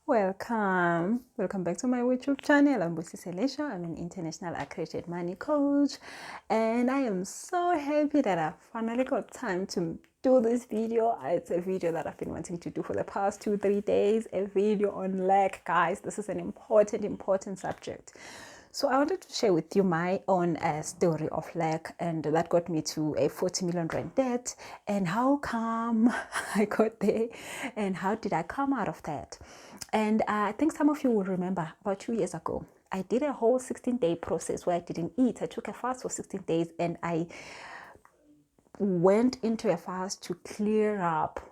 Welcome back to my YouTube channel. I'm Busi Selesha. I'm an international accredited money coach, and I am so happy that I finally got time to do this video. It's a video that I've been wanting to do for the past 2-3 days, a video on lack. Guys, this is an important subject. So I wanted to share with you my own story of lack, and that got me to a 40 million rand debt, and how come I got there, and how did I come out of that. And I think some of you will remember about 2 years ago, I did a whole 16-day process where I didn't eat. I took a fast for 16 days, and I went into a fast to clear up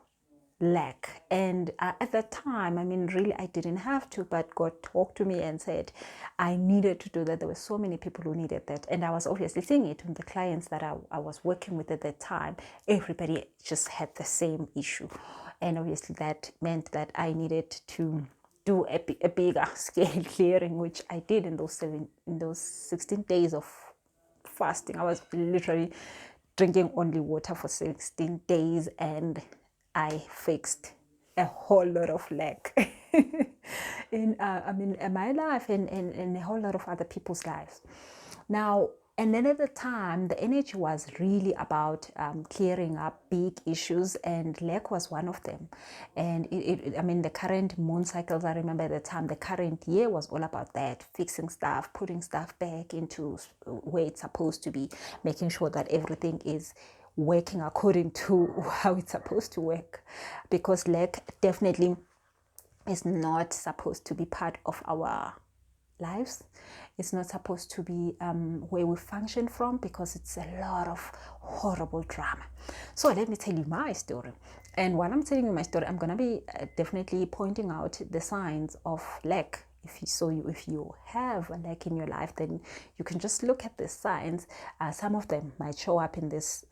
lack. And at that time, I mean, really, I didn't have to, but God talked to me and said I needed to do that. There were so many people who needed that, and I was obviously seeing it in the clients that I was working with at that time. Everybody just had the same issue, and obviously that meant that I needed to do a bigger scale clearing, which I did in those 16 days of fasting. I was literally drinking only water for 16 days, and I fixed a whole lot of lack in my life and a whole lot of other people's lives. Now, and then at the time, the energy was really about clearing up big issues, and lack was one of them. And the current moon cycles, I remember at the time, the current year was all about that, fixing stuff, putting stuff back into where it's supposed to be, making sure that everything is working according to how it's supposed to work, because lack definitely is not supposed to be part of our lives. It's not supposed to be where we function from, because it's a lot of horrible drama. So let me tell you my story. And while I'm telling you my story, I'm going to be definitely pointing out the signs of lack. If you have a lack in your life, then you can just look at the signs. Some of them might show up in these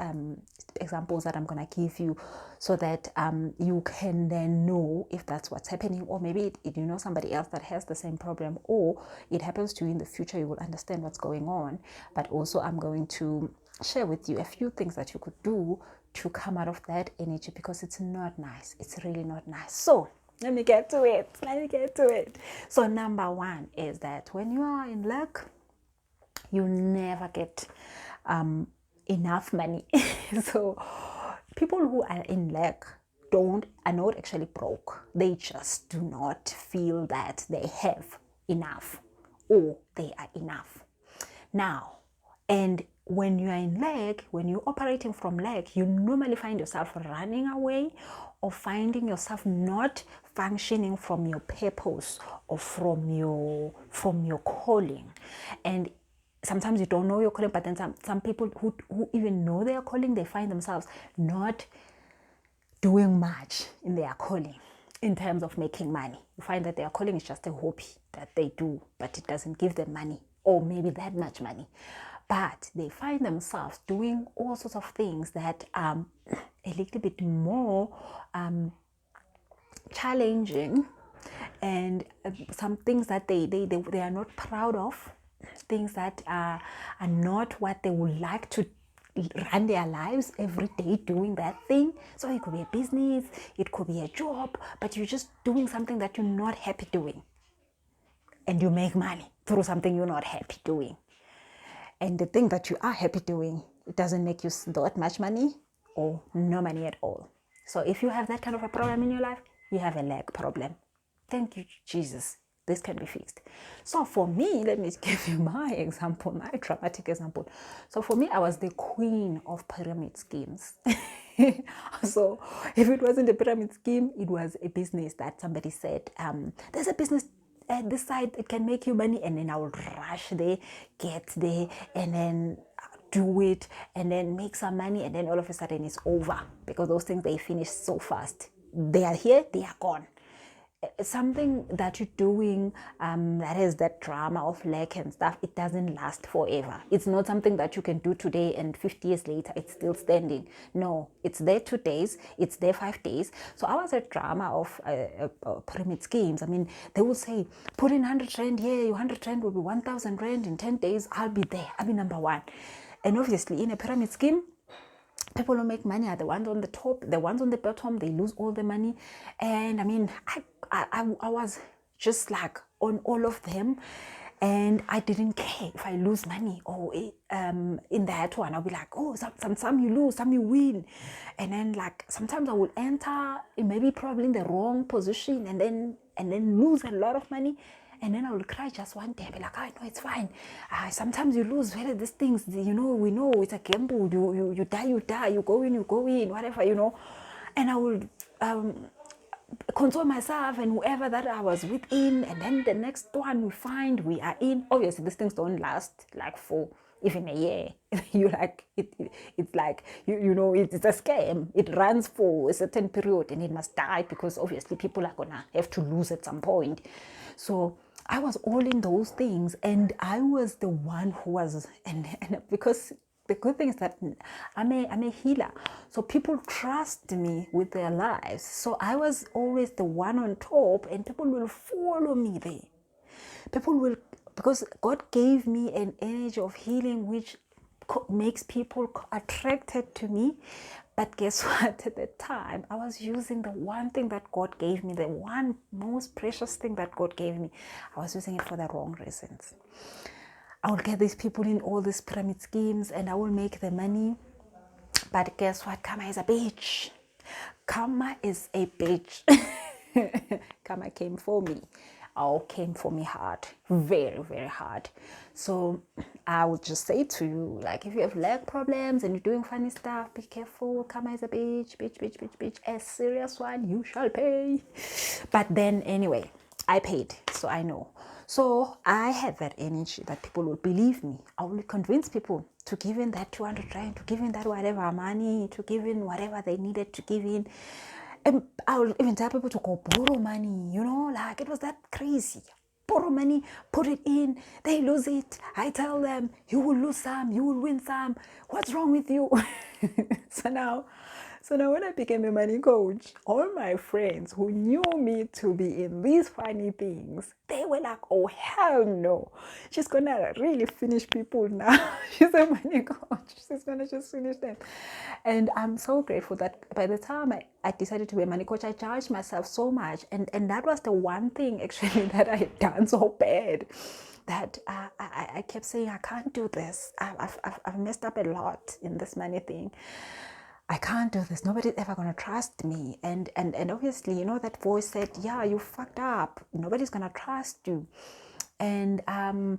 examples that I'm going to give you, so that you can then know if that's what's happening, or maybe you know somebody else that has the same problem, or it happens to you in the future. You will understand what's going on. But also, I'm going to share with you a few things that you could do to come out of that energy, because it's not nice. It's really not nice. So let me get to it. So number one is that when you are in lack, you never get enough money. So people who are in lack are not actually broke. They just do not feel that they have enough, or they are enough. Now, and when you are in lack, when you're operating from lack, you normally find yourself running away, or finding yourself not functioning from your purpose, or from your calling. And sometimes you don't know your calling, but then some people who even know their calling, they find themselves not doing much in their calling in terms of making money. You find that their calling is just a hobby that they do, but it doesn't give them money, or maybe that much money. But they find themselves doing all sorts of things that are a little bit more challenging, and some things that they are not proud of, things that are not what they would like to run their lives every day doing that thing. So it could be a business, it could be a job, but you're just doing something that you're not happy doing, and you make money through something you're not happy doing. And the thing that you are happy doing, it doesn't make you that much money, or no money at all. So if you have that kind of a problem in your life, you have a lack problem. Thank you, Jesus. This can be fixed. So for me, let me give you my example, my dramatic example. So for me, I was the queen of pyramid schemes. So if it wasn't a pyramid scheme, it was a business that somebody said, there's a business at this side, it can make you money, and then I would rush there, get there, and then do it, and then make some money, and then all of a sudden it's over, because those things, they finish so fast. They are here, they are gone. Something that you're doing that has that drama of lack and stuff, it doesn't last forever. It's not something that you can do today and 50 years later it's still standing. No, it's there 2 days, it's there 5 days. So I was a drama of pyramid schemes. I mean, they will say, put in 100 rand here, your 100 rand will be 1,000 rand in 10 days. I'll be there, I'll be number one. And obviously in a pyramid scheme, People who make money are the ones on the top. The ones on the bottom, they lose all the money. And I mean, I was just like on all of them, and I didn't care if I lose money or in that one. I'll be like, oh, some you lose, some you win. And then like sometimes I will enter maybe probably in the wrong position and then lose a lot of money. And then I will cry just one day. I'll be like, oh, no, it's fine. Sometimes you lose very these things, we know it's a gamble. You die, you go in, whatever, And I will console myself and whoever that I was within, and then the next one we find we are in. Obviously, these things don't last like for even a year. You like it's like it's a scam. It runs for a certain period and it must die, because obviously people are gonna have to lose at some point. So I was all in those things, and I was the one who was, and because the good thing is that I'm a healer, so people trust me with their lives. So I was always the one on top, and people will follow me there. People will, because God gave me an energy of healing which makes people attracted to me. But guess what? At the time, I was using the one thing that God gave me, the one most precious thing that God gave me. I was using it for the wrong reasons. I will get these people in all these pyramid schemes and I will make the money. But guess what? Karma is a bitch. Karma is a bitch. Karma came for me. Came for me hard. Very, very hard. So I would just say to you, like, if you have leg problems and you're doing funny stuff, be careful. Karma is a bitch, bitch. A serious one, you shall pay. But then anyway, I paid, so I know. So I had that energy that people would believe me. I would convince people to give in that 200 rand, to give in that whatever money, to give in whatever they needed to give in. And I would even tell people to go borrow money, like it was that crazy. Borrow money, put it in, they lose it. I tell them, you will lose some, you will win some. What's wrong with you? So now when I became a money coach, all my friends who knew me to be in these funny things, they were like, oh, hell no. She's going to really finish people now. She's a money coach. She's going to just finish them. And I'm so grateful that by the time I decided to be a money coach, I charged myself so much. And that was the one thing actually that I had done so bad, that I kept saying, I can't do this. I've messed up a lot in this money thing. I can't do this. Nobody's ever going to trust me. And obviously, that voice said, yeah, you fucked up. Nobody's going to trust you. And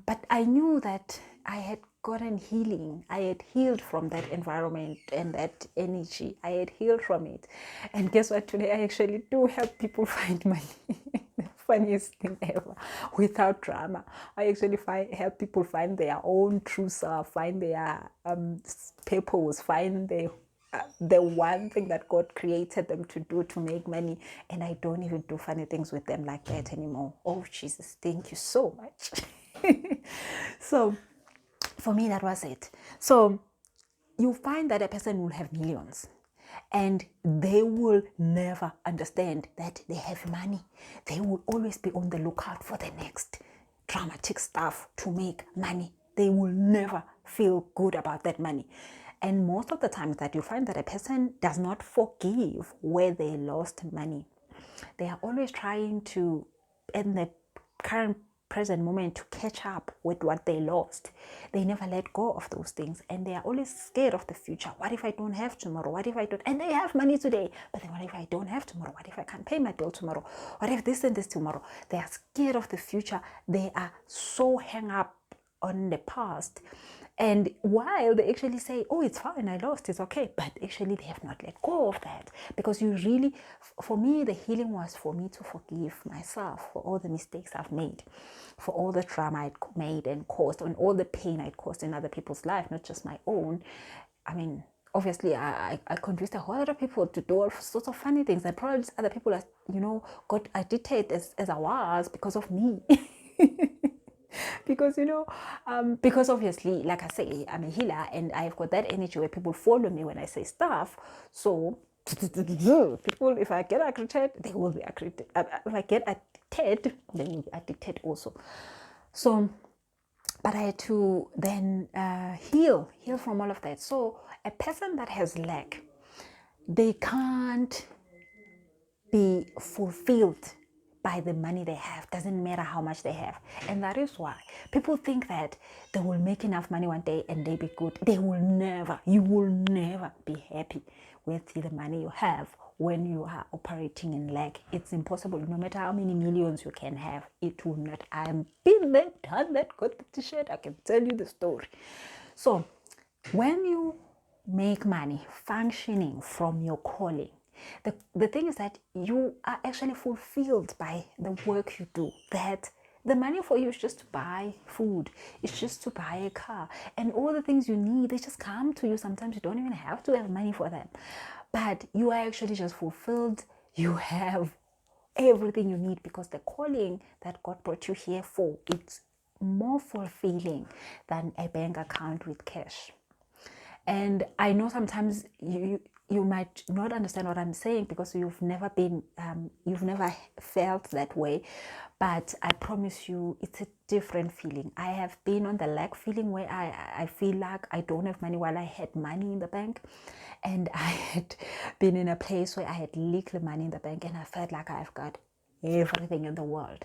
but I knew that I had gotten healing. I had healed from that environment and that energy. I had healed from it. And guess what? Today I actually do help people find money. The funniest thing ever, without drama. I actually help people find their own true self, find their purpose, find the one thing that God created them to do to make money. And I don't even do funny things with them like that anymore. Oh, Jesus, thank you so much. So for me, that was it. So you find that a person will have millions and they will never understand that they have money. They will always be on the lookout for the next dramatic stuff to make money. They will never feel good about that money. And most of the times that you find that a person does not forgive where they lost money. They are always trying to, in the current present moment, to catch up with what they lost. They never let go of those things, and they are always scared of the future. What if I don't have tomorrow? What if I don't? And they have money today, but then what if I don't have tomorrow? What if I can't pay my bill tomorrow? What if this and this tomorrow? They are scared of the future. They are so hung up on the past. And while they actually say, oh, it's fine, I lost, it's okay, but actually they have not let go of that. Because you really, for me, the healing was for me to forgive myself for all the mistakes I've made, for all the trauma I'd made and caused, and all the pain I'd caused in other people's life, not just my own. I mean, obviously, I convinced a whole lot of people to do all sorts of funny things. And probably other people, got addicted as I was because of me. Because because obviously, like I say, I'm a healer and I've got that energy where people follow me when I say stuff. So people, if I get addicted, they will be addicted. If I get addicted, then you'll be addicted also. So but I had to then heal from all of that. So a person that has lack, they can't be fulfilled by the money they have. Doesn't matter how much they have. And that is why people think that they will make enough money one day and they be good. You will never be happy with the money you have when you are operating in lack. It's impossible. No matter how many millions you can have, it will not. I've been there, done that, got the t-shirt. I can tell you the story. So when you make money functioning from your calling, the thing is that you are actually fulfilled by the work you do. That the money for you is just to buy food, it's just to buy a car, and all the things you need, they just come to you. Sometimes you don't even have to have money for them, but you are actually just fulfilled. You have everything you need because the calling that God brought you here for, it's more fulfilling than a bank account with cash. And I know sometimes you might not understand what I'm saying because you've never felt that way, but I promise you it's a different feeling. I have been on the lack feeling where I feel like I don't have money while I had money in the bank, and I had been in a place where I had little money in the bank and I felt like I've got everything in the world.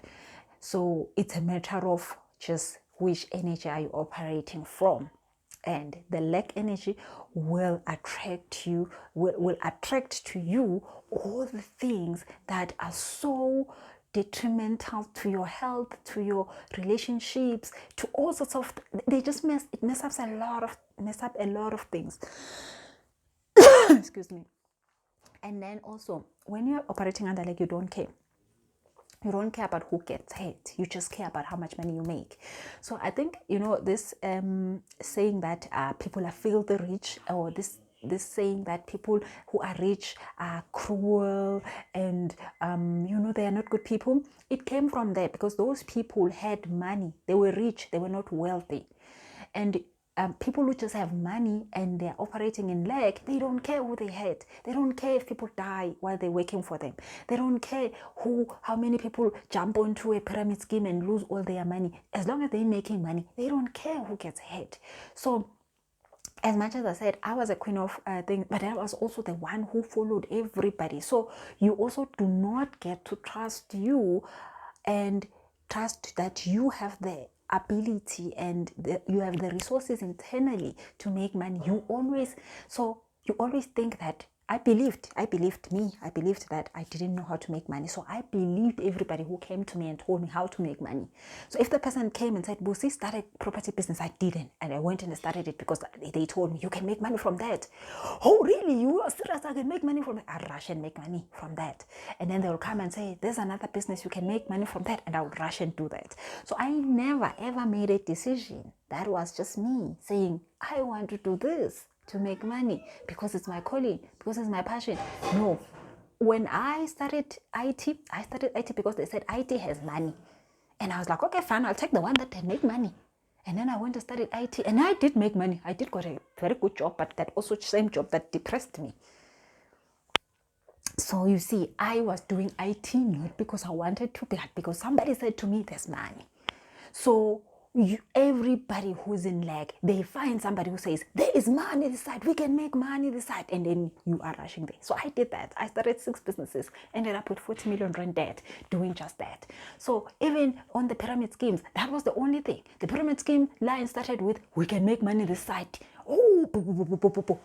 So it's a matter of just which energy are you operating from. And the lack energy will attract you, will attract to you all the things that are so detrimental to your health, to your relationships, to all sorts of. They just mess up a lot of things. Excuse me. And then also, when you're operating under lack, you don't care. You don't care about who gets hurt. You just care about how much money you make. So I think, this saying that people are filthy rich, or this saying that people who are rich are cruel and, they are not good people. It came from there because those people had money. They were rich. They were not wealthy. And people who just have money and they're operating in lack, they don't care who they hurt. They don't care if people die while they're working for them. They don't care how many people jump onto a pyramid scheme and lose all their money. As long as they're making money, they don't care who gets hurt. So as much as I said, I was a queen of things, but I was also the one who followed everybody. So you also do not get to trust you and trust that you have the ability and you have the resources internally to make money. You always think that I believed that I didn't know how to make money. So I believed everybody who came to me and told me how to make money. So if the person came and said, Busi, start a property business, I didn't. And I went and started it because they told me, you can make money from that. Oh, really? You are serious? I can make money from that? I rush and make money from that. And then they will come and say, there's another business, you can make money from that. And I would rush and do that. So I never, ever made a decision. That was just me saying, I want to do this to make money because it's my calling, because it's my passion. No. When I started IT, because they said IT has money. And I was like, okay, fine, I'll take the one that can make money. And then I went and studied IT and I did make money. I did got a very good job, but that also same job that depressed me. So you see, I was doing IT not because I wanted to, but because somebody said to me, there's money. So everybody who's in lack, they find somebody who says, there is money this side, we can make money this side, and then you are rushing there. So I did that. I started 6 businesses, ended up with 40 million rand debt, doing just that. So even on the pyramid schemes, that was the only thing. The pyramid scheme line started with, we can make money this side. Oh, boo, boo, boo, boo, boo, boo.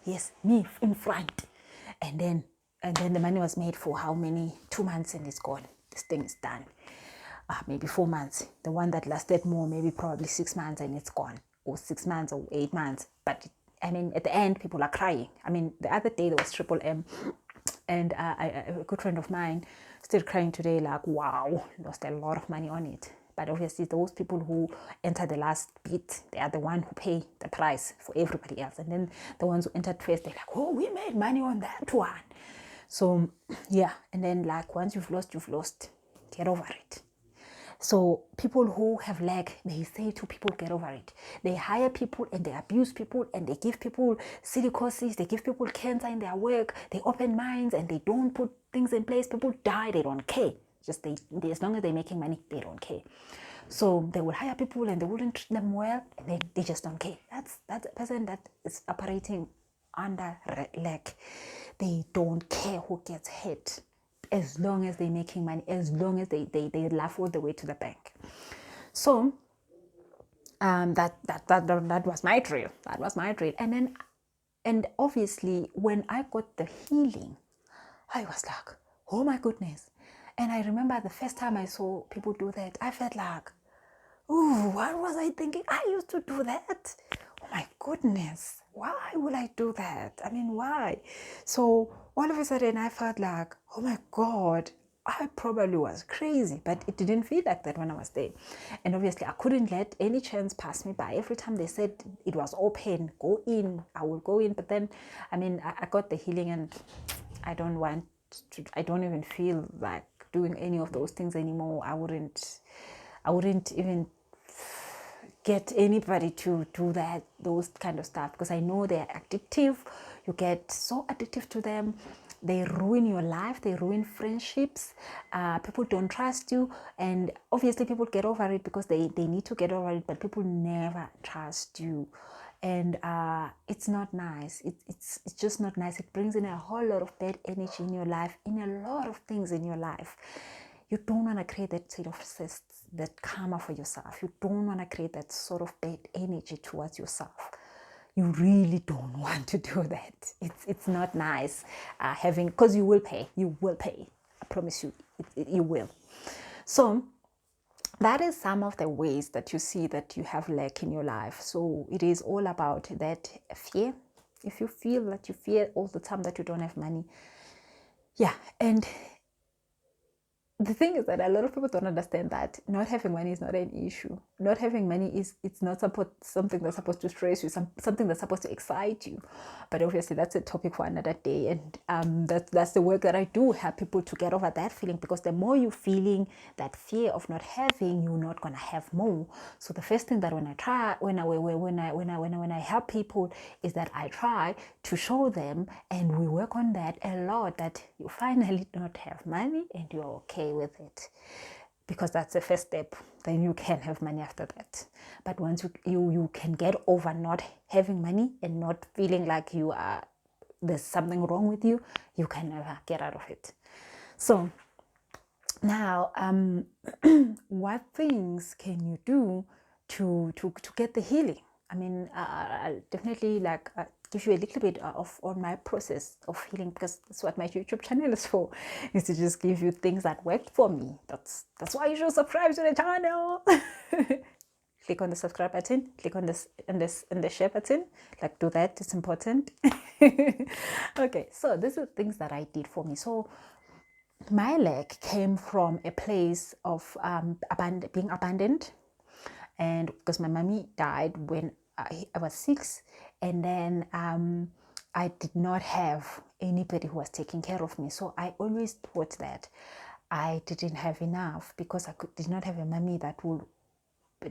Yes, me in front. And then the money was made for how many? 2 months and it's gone. This thing is done. Maybe 4 months. The one that lasted more, maybe probably 6 months and it's gone, or 6 months or 8 months. But at the end, people are crying. The other day there was Triple M, and a good friend of mine still crying today, like, wow, lost a lot of money on it. But obviously, those people who enter the last bit, they are the one who pay the price for everybody else. And then the ones who entered first, they're like, oh, we made money on that one. So yeah, and then like once you've lost, get over it. So people who have lack, they say to people, get over it. They hire people and they abuse people and they give people silicosis, they give people cancer in their work, they open mines and they don't put things in place. People die, they don't care. Just as long as they're making money, they don't care. So they will hire people and they wouldn't treat them well, and they just don't care. That's a person that is operating under lack. They don't care who gets hit, as long as they're making money, as long as they laugh all the way to the bank. So that was my drill. That was my drill. And obviously when I got the healing, I was like, oh my goodness. And I remember the first time I saw people do that, I felt like, ooh, what was I thinking? I used to do that. Oh my goodness. Why will I do that? I mean, why? So all of a sudden I felt like, oh my God, I probably was crazy, but it didn't feel like that when I was there. And obviously I couldn't let any chance pass me by. Every time they said it was open, go in, I will go in. But then, I mean, I got the healing, and I don't even feel like doing any of those things anymore. I wouldn't even get anybody to do those kind of stuff, because I know they're addictive. You get so addictive to them. They ruin your life. They ruin friendships. People don't trust you, and obviously people get over it because they need to get over it, but people never trust you. And it's not nice. It's just not nice. It brings in a whole lot of bad energy in your life, in a lot of things in your life. You don't want to create that sort of that karma for yourself. You don't want to create that sort of bad energy towards yourself. You really don't want to do that. It's not nice having, because you will pay. You will pay. I promise you, you will. So that is some of the ways that you see that you have lack in your life. So it is all about that fear. If you feel that you fear all the time that you don't have money, yeah. And the thing is that a lot of people don't understand that not having money is not an issue. Not having money it's not something that's supposed to stress you, something that's supposed to excite you. But obviously that's a topic for another day. And that's the work that I do, help people to get over that feeling, because the more you're feeling that fear of not having, you're not gonna have more. So the first thing that when I help people is that I try to show them, and we work on that a lot, that you finally not have money and you're okay with it, because that's the first step. Then you can have money after that. But once you can get over not having money and not feeling like there's something wrong with you, you can never get out of it. So now, what things can you do to get the healing? I mean, I'll definitely give you a little bit on my process of healing, because that's what my YouTube channel is for, is to just give you things that worked for me. That's why you should subscribe to the channel. Click on the subscribe button, click on this and the share button. Do that, it's important. Okay, so these are things that I did for me. So my lack came from a place of being abandoned, and because my mommy died when I was 6, and then I did not have anybody who was taking care of me. So I always thought that I didn't have enough, because I did not have a mommy that would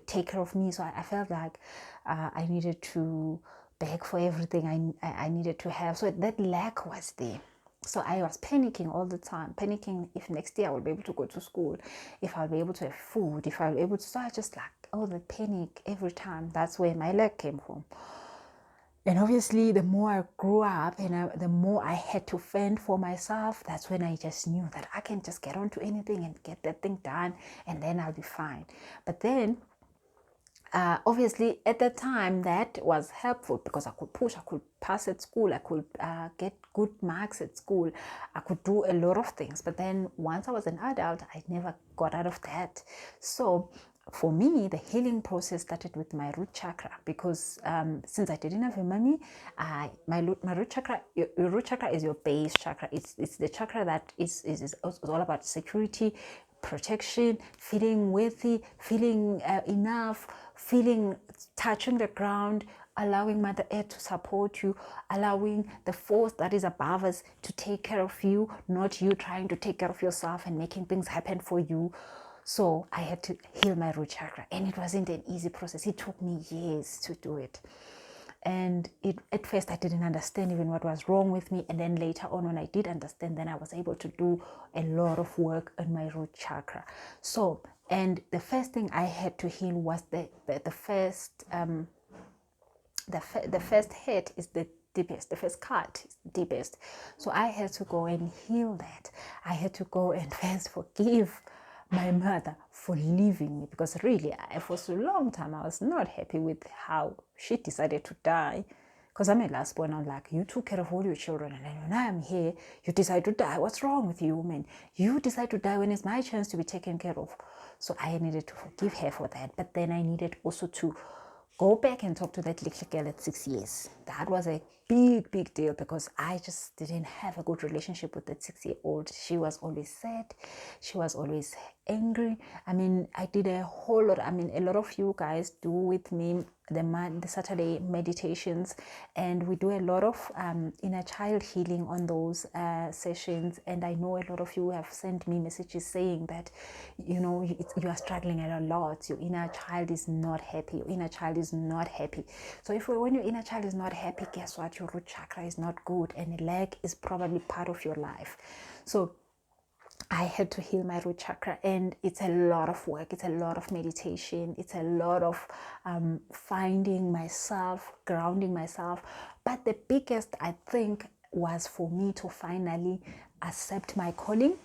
take care of me. So I felt like I needed to beg for everything I needed to have. So that lack was there. So I was panicking all the time, panicking if next year I will be able to go to school, if I'll be able to have food, if I'll be able to. So I just all the panic every time. That's where my lack came from. And obviously, the more I grew up and the more I had to fend for myself, that's when I just knew that I can just get onto anything and get that thing done, and then I'll be fine. But then, obviously, at that time, that was helpful, because I could push, I could pass at school, I could get good marks at school, I could do a lot of things. But then once I was an adult, I never got out of that. So for me, the healing process started with my root chakra, because since I didn't have a mommy, my root chakra, your root chakra is your base chakra. It's the chakra that is all about security, protection, feeling worthy, feeling enough, touching the ground, allowing Mother Earth to support you, allowing the force that is above us to take care of you, not you trying to take care of yourself and making things happen for you. So I had to heal my root chakra, and it wasn't an easy process. It took me years to do it. And at first I didn't understand even what was wrong with me, and then later on when I did understand, then I was able to do a lot of work on my root chakra. So, and the first thing I had to heal was the first hit is the deepest, the first cut is the deepest. So I had to go and heal that. I had to go and first forgive my mother for leaving me, because really for so long time I was not happy with how she decided to die. Because I'm a last born, I'm like, you took care of all your children, and then when I'm here, you decide to die. What's wrong with you, woman? You decide to die when it's my chance to be taken care of. So I needed to forgive her for that. But then I needed also to go back and talk to that little girl at 6 years. That was a big deal, because I just didn't have a good relationship with that 6-year-old. She was always sad. She was always angry. I mean, I did a whole lot. I mean, a lot of you guys do with me the Saturday meditations, and we do a lot of inner child healing on those sessions. And I know a lot of you have sent me messages saying that, you know, you are struggling a lot. Your inner child is not happy. Your inner child is not happy. So when your inner child is not happy, guess what? Your root chakra is not good, and a lack is probably part of your life. So I had to heal my root chakra, and it's a lot of work. It's a lot of meditation. It's a lot of finding myself, grounding myself. But the biggest, I think, was for me to finally accept my calling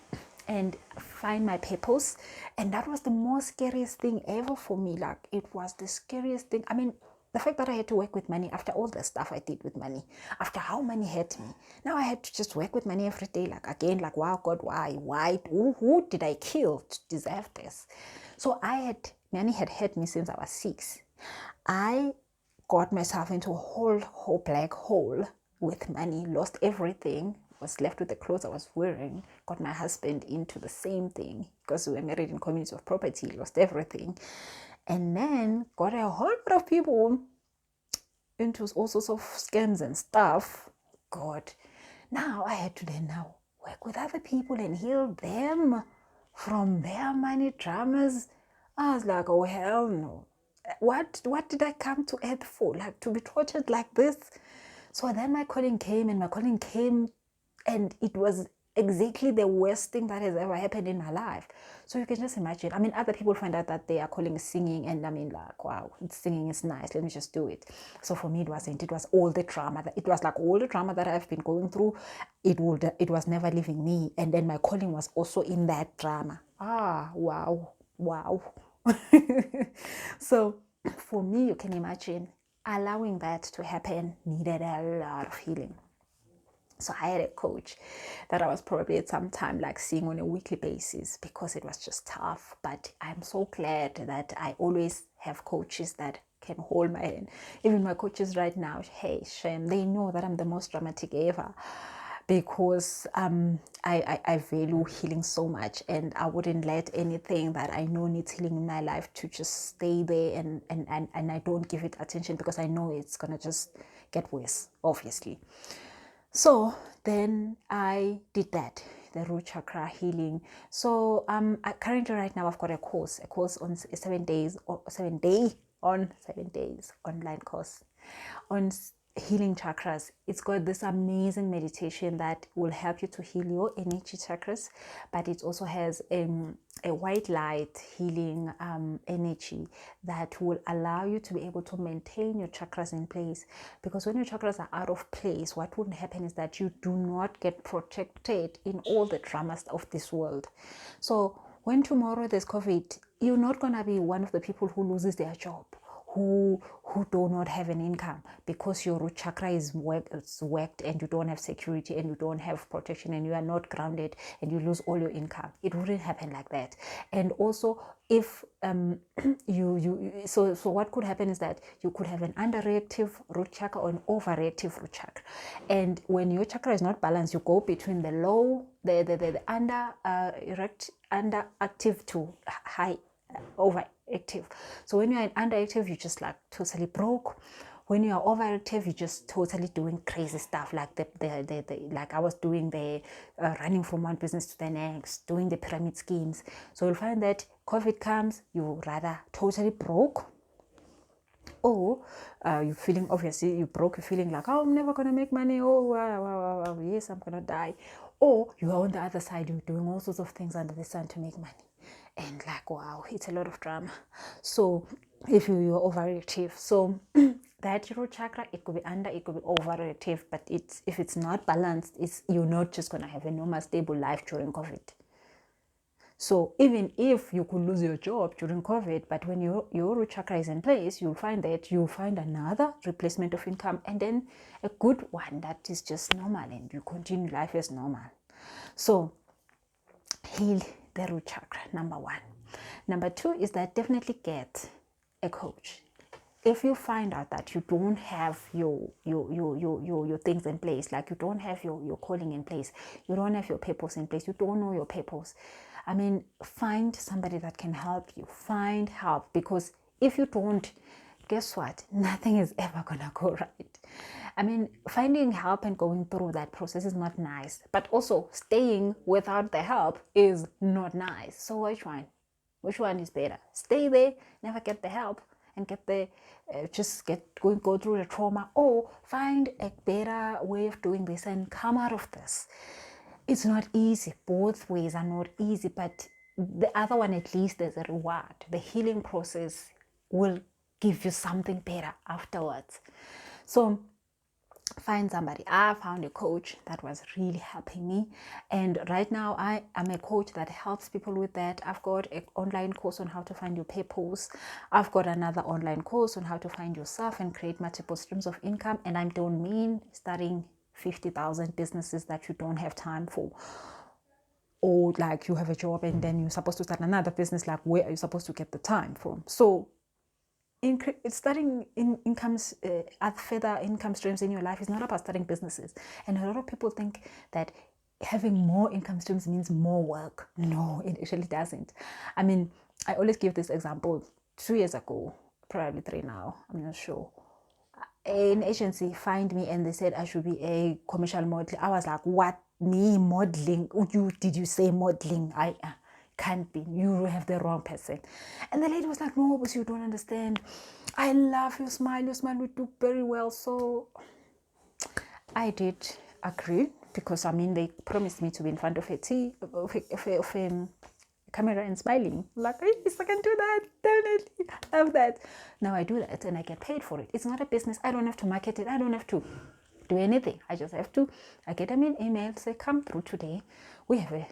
and find my purpose. And that was the most scariest thing ever for me. Like, it was the scariest thing. I mean, the fact that I had to work with money after all the stuff I did with money, after how money hurt me. Now I had to just work with money every day. Like, again, like, wow, God, why? Who did I kill to deserve this? So money had hurt me since I was 6. I got myself into a whole black hole with money, lost everything, was left with the clothes I was wearing, got my husband into the same thing because we were married in community of property, lost everything. And then got a whole lot of people into all sorts of scams and stuff. God, now I had to then now work with other people and heal them from their money dramas. I was like, oh hell no. What did I come to earth for? Like, to be tortured like this? So then my calling came, and it was exactly the worst thing that has ever happened in my life. So you can just imagine. I mean, other people find out that they are calling singing, and I mean, like, wow, singing is nice, let me just do it. So for me, it wasn't. It was all the drama. It was like all the drama that I've been going through. It was never leaving me. And then my calling was also in that drama. Wow. So for me, you can imagine, allowing that to happen needed a lot of healing. So I had a coach that I was probably at some time like seeing on a weekly basis, because it was just tough. But I'm so glad that I always have coaches that can hold my hand. Even my coaches right now, hey, shame, they know that I'm the most dramatic ever, because I value healing so much, and I wouldn't let anything that I know needs healing in my life to just stay there, and I don't give it attention, because I know it's gonna just get worse, obviously. So then I did that, the root chakra healing. So currently right now I've got a course on 7 days, or 7 days online course on healing chakras. It's got this amazing meditation that will help you to heal your energy chakras, but it also has a white light healing energy that will allow you to be able to maintain your chakras in place. Because when your chakras are out of place, what would happen is that you do not get protected in all the dramas of this world. So when tomorrow there's COVID, you're not going to be one of the people who loses their job, who do not have an income, because your root chakra is whacked, and you don't have security, and you don't have protection, and you are not grounded, and you lose all your income. It wouldn't happen like that. And also, if so what could happen is that you could have an underreactive root chakra or an overreactive root chakra. And when your chakra is not balanced, you go between the low, the underactive to high overactive. So when you're underactive, you're just like totally broke. When you are overactive, you're just totally doing crazy stuff, like like I was doing the running from one business to the next, doing the pyramid schemes. So you'll find that COVID comes, you rather totally broke, Or you're feeling, obviously you broke, you're feeling like, oh, I'm never gonna make money, oh wow, wow, wow, yes, I'm gonna die. Or you're on the other side, you're doing all sorts of things under the sun to make money, and like, wow, it's a lot of drama. So if you're overreactive, so that root chakra, it could be under, it could be overreactive, but if it's not balanced, you're not just gonna have a normal stable life during COVID. So even if you could lose your job during COVID, but when your root chakra is in place, you'll find that you'll find another replacement of income, and then a good one that is just normal, and you continue life as normal. So heal the root chakra, number one. Number two is that definitely get a coach. If you find out that you don't have your things in place, like you don't have your calling in place, you don't have your purpose in place, you don't know your purpose, I mean, find somebody that can help you. Find help, because if you don't, guess what? Nothing is ever gonna go right. I mean, finding help and going through that process is not nice, but also staying without the help is not nice. So which one? Which one is better? Stay there, never get the help, and get the go through the trauma, or find a better way of doing this and come out of this. It's not easy. Both ways are not easy, but the other one, at least there's a reward. The healing process will give you something better afterwards. So find somebody. I found a coach that was really helping me, and right now I am a coach that helps people with that. I've got an online course on how to find your purpose. I've got another online course on how to find yourself and create multiple streams of income, and I don't mean starting 50,000 businesses that you don't have time for, or like you have a job and then you're supposed to start another business, like where are you supposed to get the time from? So starting incomes, further income streams in your life is not about starting businesses. And a lot of people think that having more income streams means more work. No, it actually doesn't. I mean, I always give this example. 2 years ago, probably 3 now, I'm not sure, an agency find me and they said I should be a commercial model. I was like, what? Me modeling? Did you say modeling? I can't be. You have the wrong person. And the lady was like, no, but you don't understand. I love your smile. Your smile would do very well. So I did agree, because I mean, they promised me to be in front of a camera and smiling. Like, yes, I can do that. Definitely love that. Now I do that and I get paid for it. It's not a business. I don't have to market it. I don't have to do anything. I just have to, I get them an email, say, come through today. We have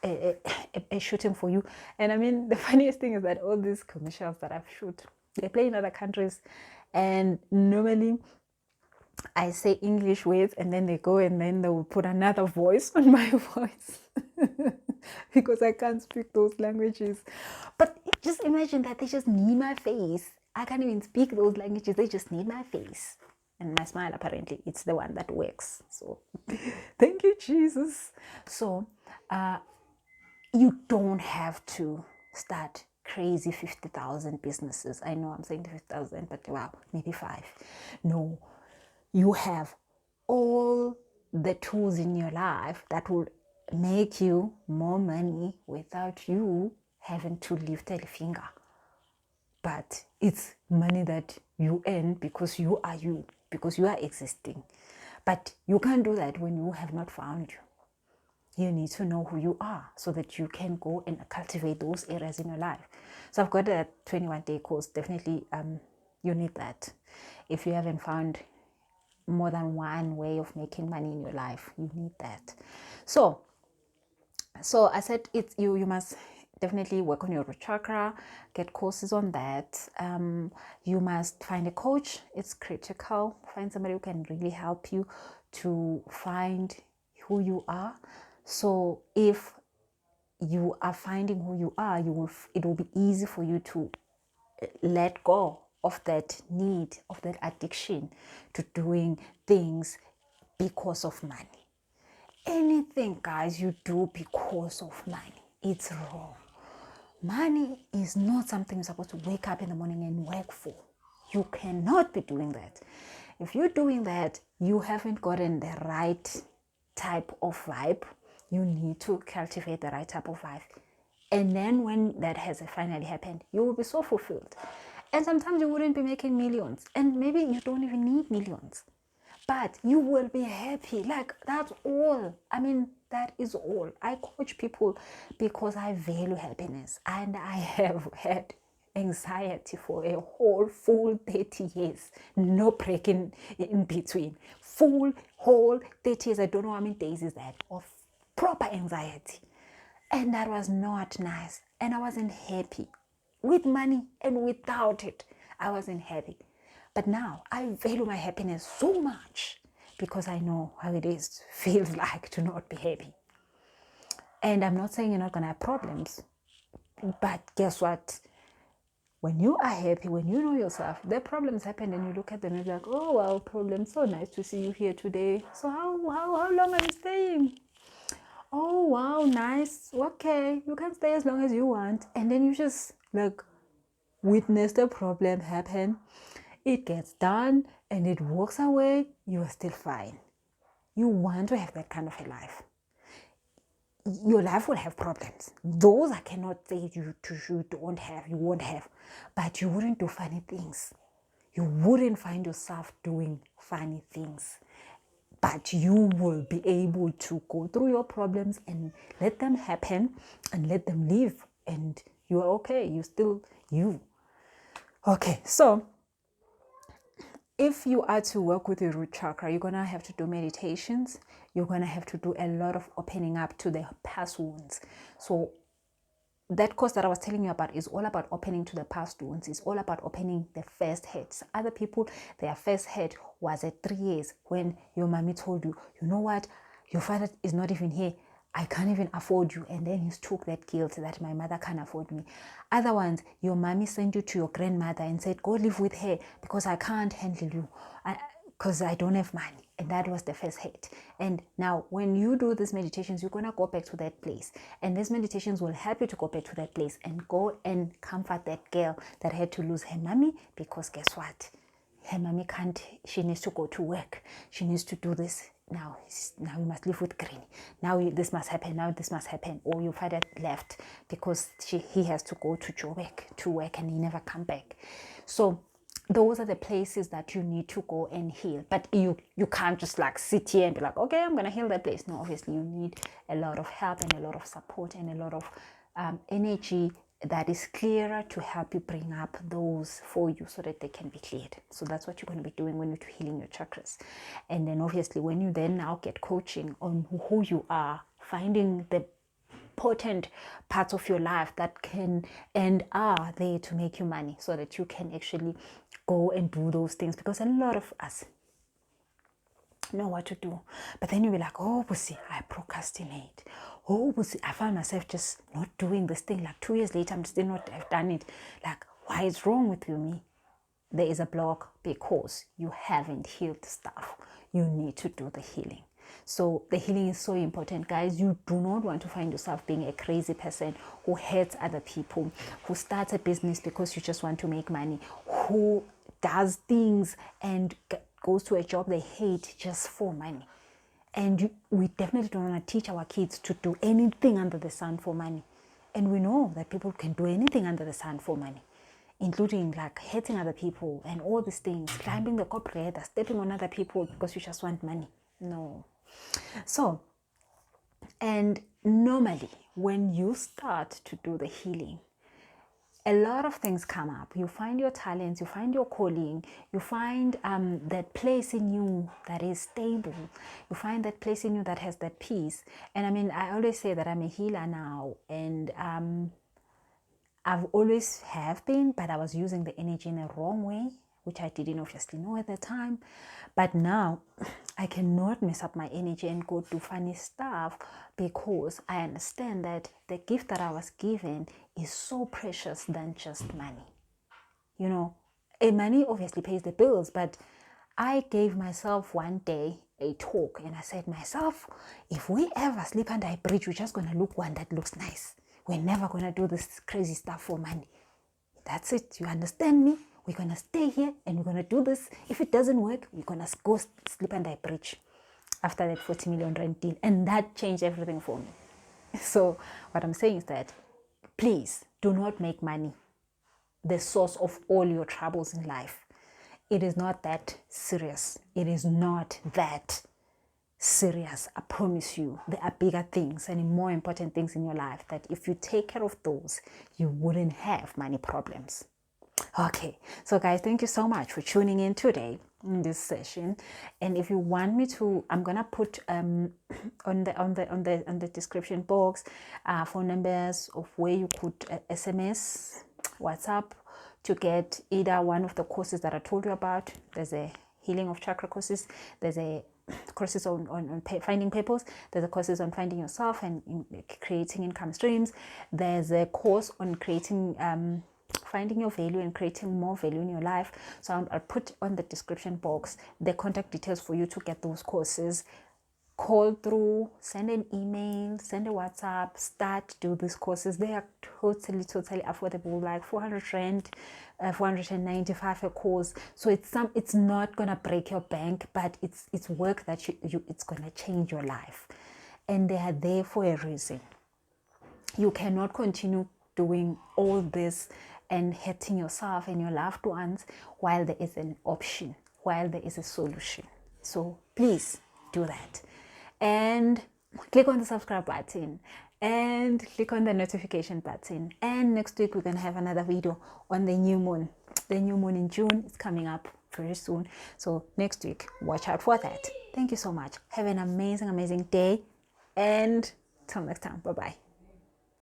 a shooting for you. And I mean, the funniest thing is that all these commercials that I've shot, they play in other countries, and normally I say English words, and then they go and then they will put another voice on my voice because I can't speak those languages. But just imagine that they just need my face. I can't even speak those languages. They just need my face. And my smile, apparently, it's the one that works. So thank you, Jesus. So you don't have to start crazy 50,000 businesses. I know I'm saying 50,000, but wow, maybe 5. No, you have all the tools in your life that will make you more money without you having to lift a finger. But it's money that you earn because you are you, because you are existing. But you can't do that when you have not found you. You need to know who you are so that you can go and cultivate those areas in your life. So I've got a 21-day course. Definitely you need that. If you haven't found more than one way of making money in your life, you need that. So I said you must definitely work on your root chakra, get courses on that. You must find a coach. It's critical. Find somebody who can really help you to find who you are. So if you are finding who you are, it will be easy for you to let go of that need, of that addiction to doing things because of money. Anything, guys, you do because of money, it's wrong. Money is not something you're supposed to wake up in the morning and work for. You cannot be doing that. If you're doing that, you haven't gotten the right type of vibe. You need to cultivate the right type of vibe. And then when that has finally happened, you will be so fulfilled. And sometimes you wouldn't be making millions, and maybe you don't even need millions, but you will be happy. Like, that's all. I mean, that is all. I coach people because I value happiness, and I have had anxiety for a whole full 30 years, no break in between. Full whole 30 years. I don't know how many days is that of proper anxiety, and that was not nice, and I wasn't happy with money and without it. I wasn't happy. But now I value my happiness so much because I know how it is feels like to not be happy. And I'm not saying you're not going to have problems, but guess what? When you are happy, when you know yourself, the problems happen and you look at them and you're like, oh, well, problems, so nice to see you here today. So how long are you staying? Oh, wow, nice. Okay, you can stay as long as you want. And then you just like witness the problem happen. It gets done and it walks away. You are still fine. You want to have that kind of a life. Your life will have problems. Those I cannot say you don't have, you won't have. But you wouldn't do funny things. You wouldn't find yourself doing funny things. But you will be able to go through your problems and let them happen and let them live. And you are okay. You're still you. Okay, so if you are to work with your root chakra, you're going to have to do meditations. You're going to have to do a lot of opening up to the past wounds. So that course that I was telling you about is all about opening to the past wounds. It's all about opening the first hurts. Other people, their first hurt was at 3 years when your mommy told you, you know what, your father is not even here. I can't even afford you. And then you took that guilt that my mother can't afford me. Other ones, your mommy sent you to your grandmother and said, go live with her because I can't handle you because I don't have money. And that was the first hit. And now when you do these meditations, you're going to go back to that place. And these meditations will help you to go back to that place and go and comfort that girl that had to lose her mommy because guess what? Her mommy can't, she needs to go to work. She needs to do this. Now you must live with Granny. Now this must happen. Now this must happen. Or your father left because he has to go to Joburg to work and he never come back. So those are the places that you need to go and heal. But you can't just like sit here and be like, okay, I'm going to heal that place. No, obviously you need a lot of help and a lot of support and a lot of energy that is clearer to help you bring up those for you so that they can be cleared. So that's what you're going to be doing when you're healing your chakras. And then obviously when you then now get coaching on who you are, finding the potent parts of your life that can and are there to make you money so that you can actually go and do those things, because a lot of us know what to do, but then you'll be like, oh pussy, I procrastinate. Oh pussy, I find myself just not doing this thing. Like 2 years later, I'm still not have done it. Like, why is wrong with you, me? There is a block because you haven't healed stuff. You need to do the healing. So the healing is so important, guys. You do not want to find yourself being a crazy person who hurts other people, who starts a business because you just want to make money, who does things and goes to a job they hate just for money. And we definitely don't want to teach our kids to do anything under the sun for money. And we know that people can do anything under the sun for money, including like hurting other people and all these things, climbing the corporate ladder, stepping on other people because you just want money. No. So, and normally when you start to do the healing, a lot of things come up. You find your talents, you find your calling, you find that place in you that is stable. You find that place in you that has that peace. And I mean, I always say that I'm a healer now, and I've always have been, but I was using the energy in a wrong way, which I didn't obviously know at the time. But now I cannot mess up my energy and go do funny stuff because I understand that the gift that I was given is so precious than just money. You know, money obviously pays the bills, but I gave myself one day a talk and I said myself, if we ever sleep under a bridge, we're just going to look one that looks nice. We're never going to do this crazy stuff for money. That's it. You understand me? We're going to stay here and we're going to do this. If it doesn't work, we're going to go sleep under a bridge after that 40 million rand deal. And that changed everything for me. So what I'm saying is that please do not make money the source of all your troubles in life. It is not that serious. It is not that serious. I promise you, there are bigger things and more important things in your life that if you take care of those, you wouldn't have money problems. Okay, so guys, thank you so much for tuning in today in this session. And if you want me to, I'm gonna put on the description box phone numbers of where you could SMS, WhatsApp to get either one of the courses that I told you about. There's a healing of chakra courses. There's a courses on finding purpose. There's a courses on finding yourself and creating income streams. There's a course on creating finding your value and creating more value in your life. So I'll put on the description box the contact details for you to get those courses. Call through, send an email, send a WhatsApp, start do these courses. They are totally affordable, like 400 rand, 495 a course. So it's not gonna break your bank, but it's work that it's gonna change your life, and they are there for a reason. You cannot continue doing all this and hurting yourself and your loved ones while there is an option, while there is a solution. So please do that. And click on the subscribe button and click on the notification button. And next week we're going to have another video on the new moon. The new moon in June is coming up very soon. So next week, watch out for that. Thank you so much. Have an amazing day. And till next time. Bye-bye.